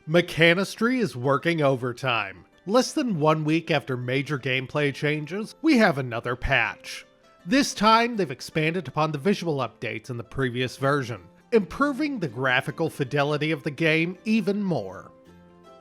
Mechanistry is working overtime. Less than 1 week after major gameplay changes, we have another patch. This time, they've expanded upon the visual updates in the previous version, improving the graphical fidelity of the game even more.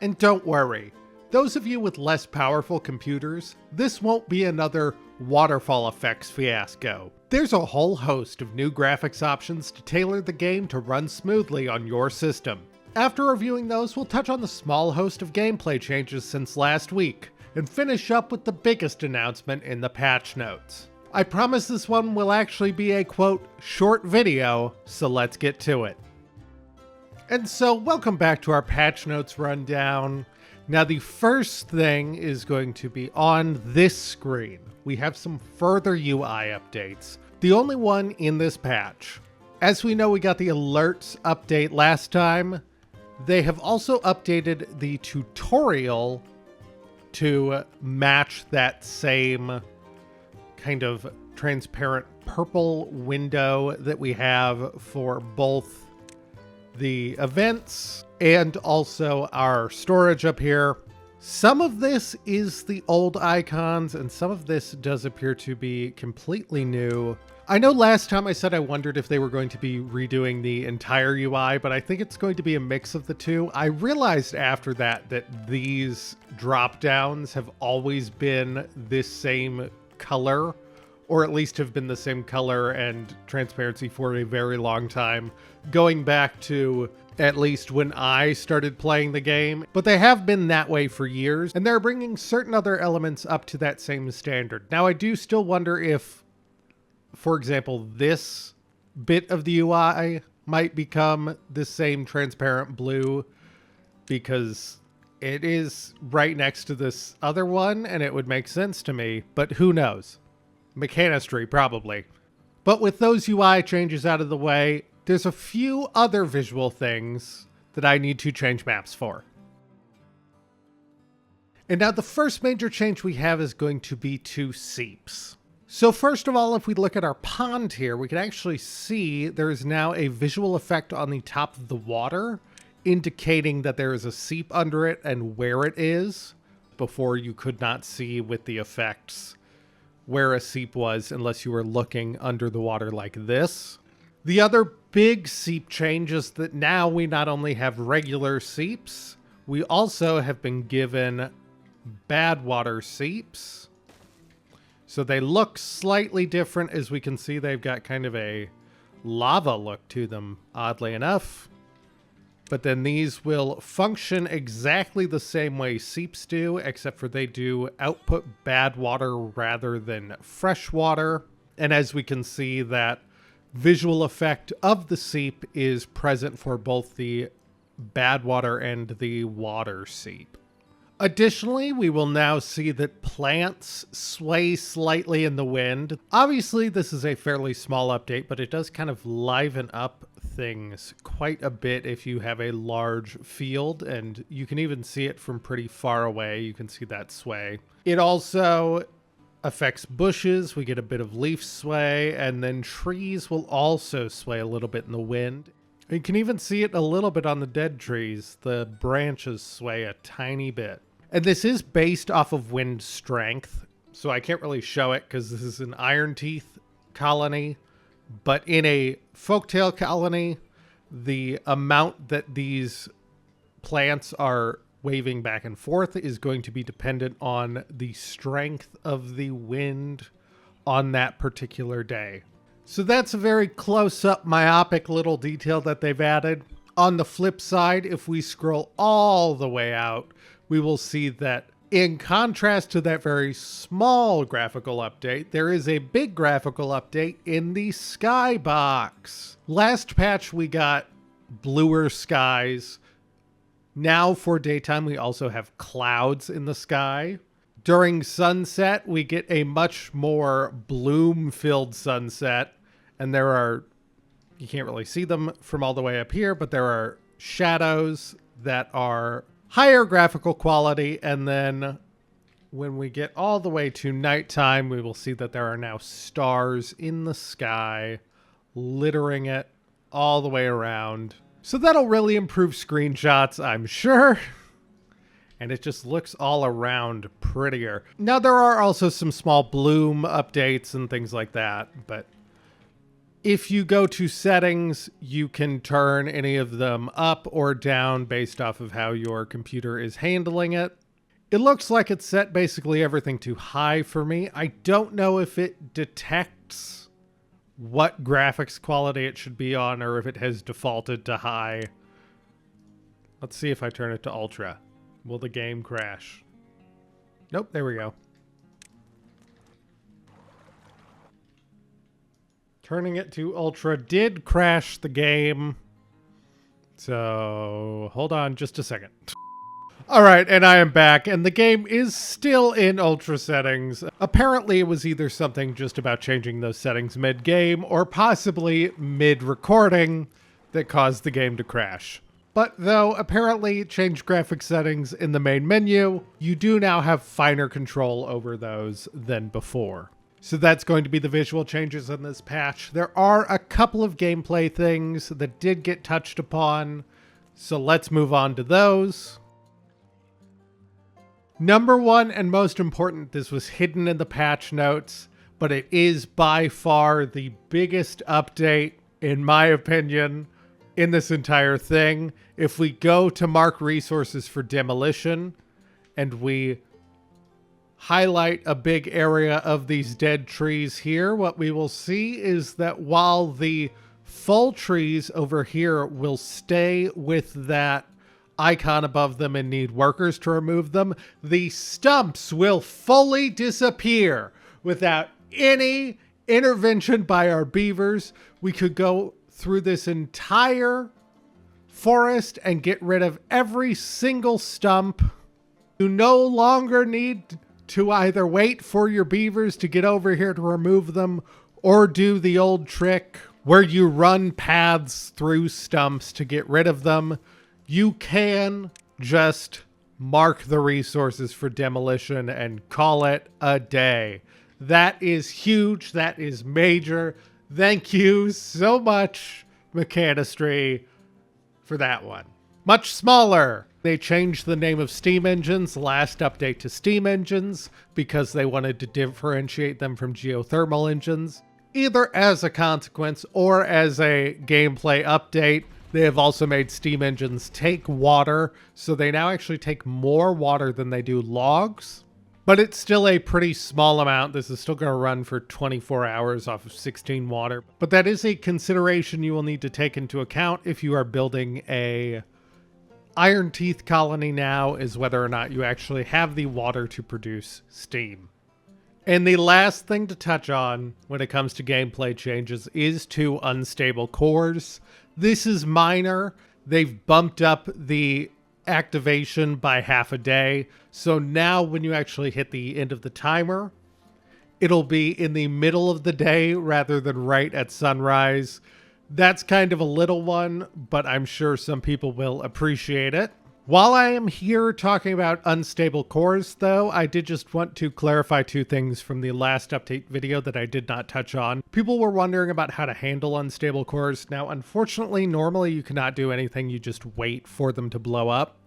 And don't worry, those of you with less powerful computers, this won't be another waterfall effects fiasco. There's a whole host of new graphics options to tailor the game to run smoothly on your system. After reviewing those, we'll touch on the small host of gameplay changes since last week, and finish up with the biggest announcement in the patch notes. I promise this one will actually be a, quote, short video, so let's get to it. And so, welcome back to our patch notes rundown. Now, the first thing is going to be on this screen. We have some further UI updates, the only one in this patch. As we know, we got the alerts update last time. They have also updated the tutorial to match that same kind of transparent purple window that we have for both the events and also our storage up here. Some of this is the old icons and some of this does appear to be completely new. I know last time I said I wondered if they were going to be redoing the entire UI, but I think it's going to be a mix of the two. I realized after that these drop downs have always been this same color, or at least have been the same color and transparency for a very long time, going back to at least when I started playing the game. But they have been that way for years, and they're bringing certain other elements up to that same standard. Now, I do still wonder if, for example, this bit of the UI might become the same transparent blue, because it is right next to this other one, and it would make sense to me, but who knows? Mechanistry, probably. But with those UI changes out of the way, there's a few other visual things that I need to change maps for. And now the first major change we have is going to be to Seeps. So first of all, if we look at our pond here, we can actually see there is now a visual effect on the top of the water, indicating that there is a seep under it and where it is. Before, you could not see with the effects where a seep was unless you were looking under the water like this. The other big seep change is that now we not only have regular seeps, we also have been given bad water seeps. So they look slightly different. As we can see, they've got kind of a lava look to them, oddly enough. But then these will function exactly the same way seeps do, except for they do output bad water rather than fresh water. And as we can see, that visual effect of the seep is present for both the bad water and the water seep. Additionally, we will now see that plants sway slightly in the wind. Obviously, this is a fairly small update, but it does kind of liven up things quite a bit if you have a large field, and you can even see it from pretty far away. You can see that sway. It also affects bushes. We get a bit of leaf sway, and then trees will also sway a little bit in the wind. You can even see it a little bit on the dead trees. The branches sway a tiny bit. And this is based off of wind strength, so I can't really show it because this is an Iron Teeth colony. But in a Folktale colony, the amount that these plants are waving back and forth is going to be dependent on the strength of the wind on that particular day. So that's a very close-up, myopic little detail that they've added. On the flip side, if we scroll all the way out, we will see that in contrast to that very small graphical update, there is a big graphical update in the Skybox. Last patch, we got bluer skies. Now for daytime, we also have clouds in the sky. During sunset, we get a much more bloom-filled sunset. And there are, you can't really see them from all the way up here, but there are shadows that are higher graphical quality, and then when we get all the way to nighttime, we will see that there are now stars in the sky, littering it all the way around. So that'll really improve screenshots, I'm sure. And it just looks all around prettier. Now there are also some small bloom updates and things like that, but if you go to settings, you can turn any of them up or down based off of how your computer is handling it. It looks like it's set basically everything to high for me. I don't know if it detects what graphics quality it should be on or if it has defaulted to high. Let's see if I turn it to ultra. Will the game crash? Nope, there we go. Turning it to ultra did crash the game. So hold on just a second. All right, and I am back, and the game is still in ultra settings. Apparently, it was either something just about changing those settings mid-game or possibly mid-recording that caused the game to crash. But though apparently change graphic settings in the main menu, you do now have finer control over those than before. So that's going to be the visual changes in this patch. There are a couple of gameplay things that did get touched upon, so let's move on to those. Number one and most important, this was hidden in the patch notes, but it is by far the biggest update, in my opinion, in this entire thing. If we go to mark resources for demolition and we highlight a big area of these dead trees here, what we will see is that while the full trees over here will stay with that icon above them and need workers to remove them, the stumps will fully disappear without any intervention by our beavers. We could go through this entire forest and get rid of every single stump. You no longer need to either wait for your beavers to get over here to remove them or do the old trick where you run paths through stumps to get rid of them. You can just mark the resources for demolition and call it a day. That is huge. That is major. Thank you so much, Mechanistry, for that one. Much smaller. They changed the name of steam engines last update to steam engines because they wanted to differentiate them from geothermal engines. Either as a consequence or as a gameplay update, they have also made steam engines take water, so they now actually take more water than they do logs. But it's still a pretty small amount. This is still going to run for 24 hours off of 16 water. But that is a consideration you will need to take into account if you are building a Iron Teeth colony now, is whether or not you actually have the water to produce steam. And the last thing to touch on when it comes to gameplay changes is to unstable cores. This is minor. They've bumped up the activation by half a day. So now when you actually hit the end of the timer, it'll be in the middle of the day rather than right at sunrise. That's kind of a little one, but I'm sure some people will appreciate it. While I am here talking about unstable cores, though, I did just want to clarify two things from the last update video that I did not touch on. People were wondering about how to handle unstable cores. Now, unfortunately, normally you cannot do anything. You just wait for them to blow up.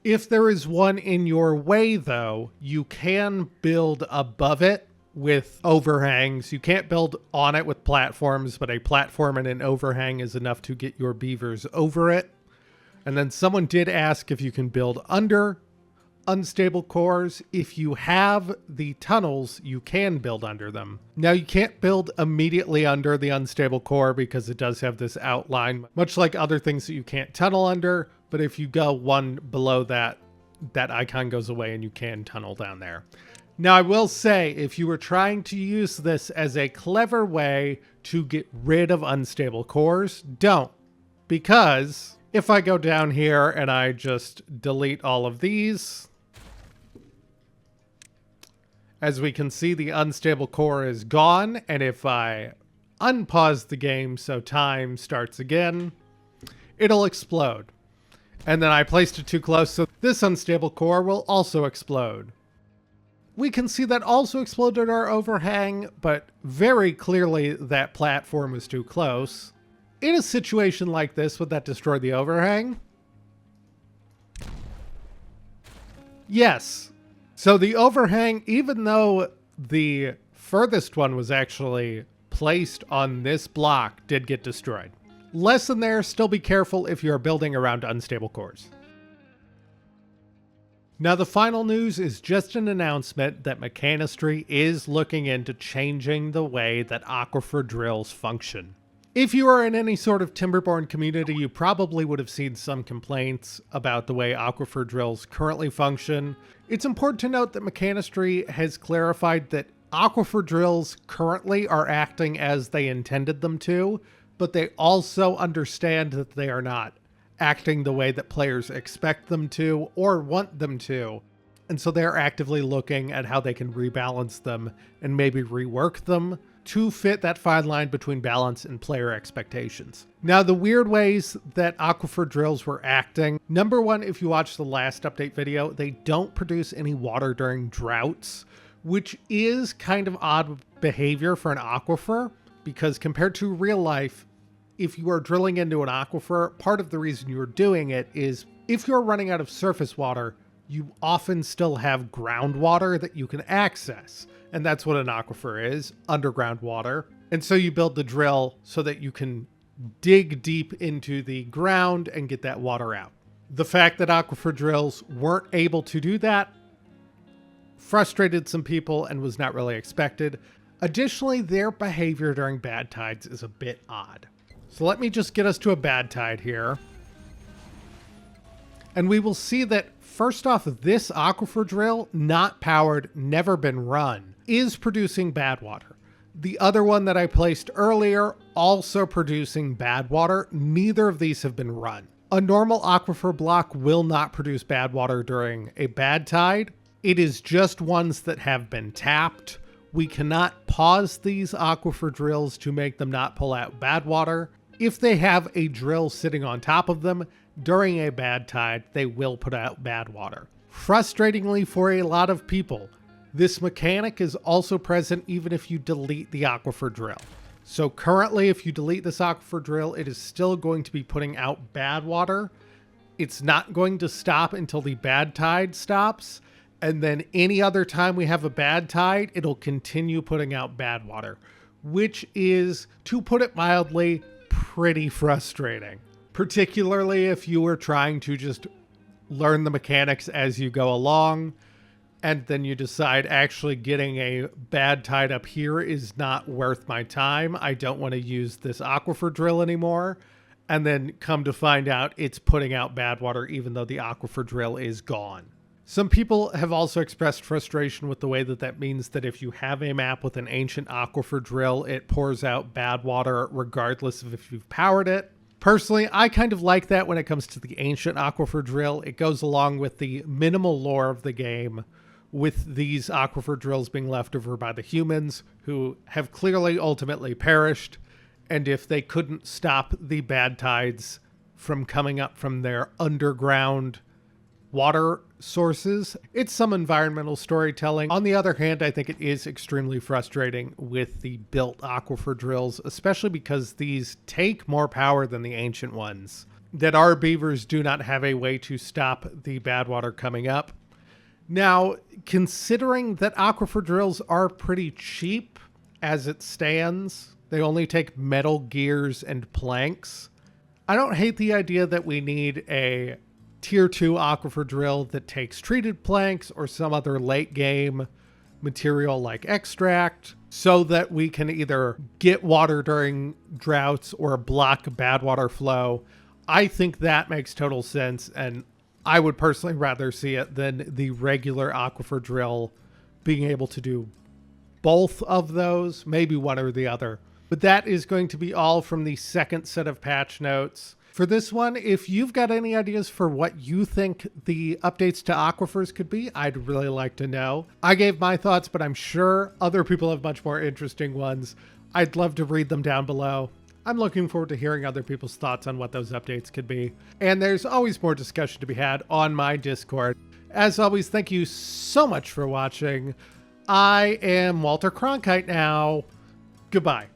If there is one in your way, though, you can build above it with overhangs. You can't build on it with platforms, but a platform and an overhang is enough to get your beavers over it. And then someone did ask if you can build under unstable cores. If you have the tunnels, you can build under them. Now, you can't build immediately under the unstable core because it does have this outline, much like other things that you can't tunnel under. But if you go one below that, that icon goes away and you can tunnel down there. Now, I will say, if you were trying to use this as a clever way to get rid of unstable cores, don't. Because if I go down here and I just delete all of these, as we can see, the unstable core is gone. And if I unpause the game so time starts again, it'll explode. And then I placed it too close, so this unstable core will also explode. We can see that also exploded our overhang, but very clearly that platform was too close. in a situation like this, would that destroy the overhang? Yes. So the overhang, even though the furthest one was actually placed on this block, did get destroyed. Lesson there, still be careful if you're building around unstable cores. Now the final news is just an announcement that Mechanistry is looking into changing the way that aquifer drills function. If you are in any sort of Timberborn community, you probably would have seen some complaints about the way aquifer drills currently function. It's important to note that Mechanistry has clarified that aquifer drills currently are acting as they intended them to, but they also understand that they are not acting the way that players expect them to or want them to. And so they're actively looking at how they can rebalance them and maybe rework them to fit that fine line between balance and player expectations. Now, the weird ways that aquifer drills were acting. Number one, if you watch the last update video, they don't produce any water during droughts, which is kind of odd behavior for an aquifer, because compared to real life, if you are drilling into an aquifer, part of the reason you're doing it is if you're running out of surface water, you often still have groundwater that you can access. And that's what an aquifer is, underground water. And so you build the drill so that you can dig deep into the ground and get that water out. The fact that aquifer drills weren't able to do that frustrated some people and was not really expected. Additionally, their behavior during bad tides is a bit odd. So let me just get us to a bad tide here. And we will see that first off, this aquifer drill, not powered, never been run, is producing bad water. The other one that I placed earlier, also producing bad water. Neither of these have been run. A normal aquifer block will not produce bad water during a bad tide. It is just ones that have been tapped. We cannot pause these aquifer drills to make them not pull out bad water. If they have a drill sitting on top of them, during a bad tide, they will put out bad water. Frustratingly for a lot of people, this mechanic is also present even if you delete the aquifer drill. So currently, if you delete this aquifer drill, it is still going to be putting out bad water. It's not going to stop until the bad tide stops. And then any other time we have a bad tide, it'll continue putting out bad water, which is, to put it mildly, pretty frustrating. Particularly if you were trying to just learn the mechanics as you go along, and then you decide actually getting a bad tide up here is not worth my time. I don't want to use this aquifer drill anymore. And then come to find out it's putting out bad water even though the aquifer drill is gone. Some people have also expressed frustration with the way that that means that if you have a map with an ancient aquifer drill, it pours out bad water regardless of if you've powered it. Personally, I kind of like that when it comes to the ancient aquifer drill. It goes along with the minimal lore of the game, with these aquifer drills being left over by the humans, who have clearly ultimately perished. And if they couldn't stop the bad tides from coming up from their underground water sources, it's some environmental storytelling. On the other hand, I think it is extremely frustrating with the built aquifer drills, especially because these take more power than the ancient ones, that our beavers do not have a way to stop the bad water coming up. Now, considering that aquifer drills are pretty cheap as it stands, they only take metal gears and planks. I don't hate the idea that we need a tier 2 aquifer drill that takes treated planks or some other late game material like extract so that we can either get water during droughts or block bad water flow. I think that makes total sense, and I would personally rather see it than the regular aquifer drill being able to do both of those, maybe one or the other. But that is going to be all from the second set of patch notes. For this one, if you've got any ideas for what you think the updates to aquifers could be, I'd really like to know. I gave my thoughts, but I'm sure other people have much more interesting ones. I'd love to read them down below. I'm looking forward to hearing other people's thoughts on what those updates could be. And there's always more discussion to be had on my Discord. As always, thank you so much for watching. I am Walter Cronkite now. Goodbye.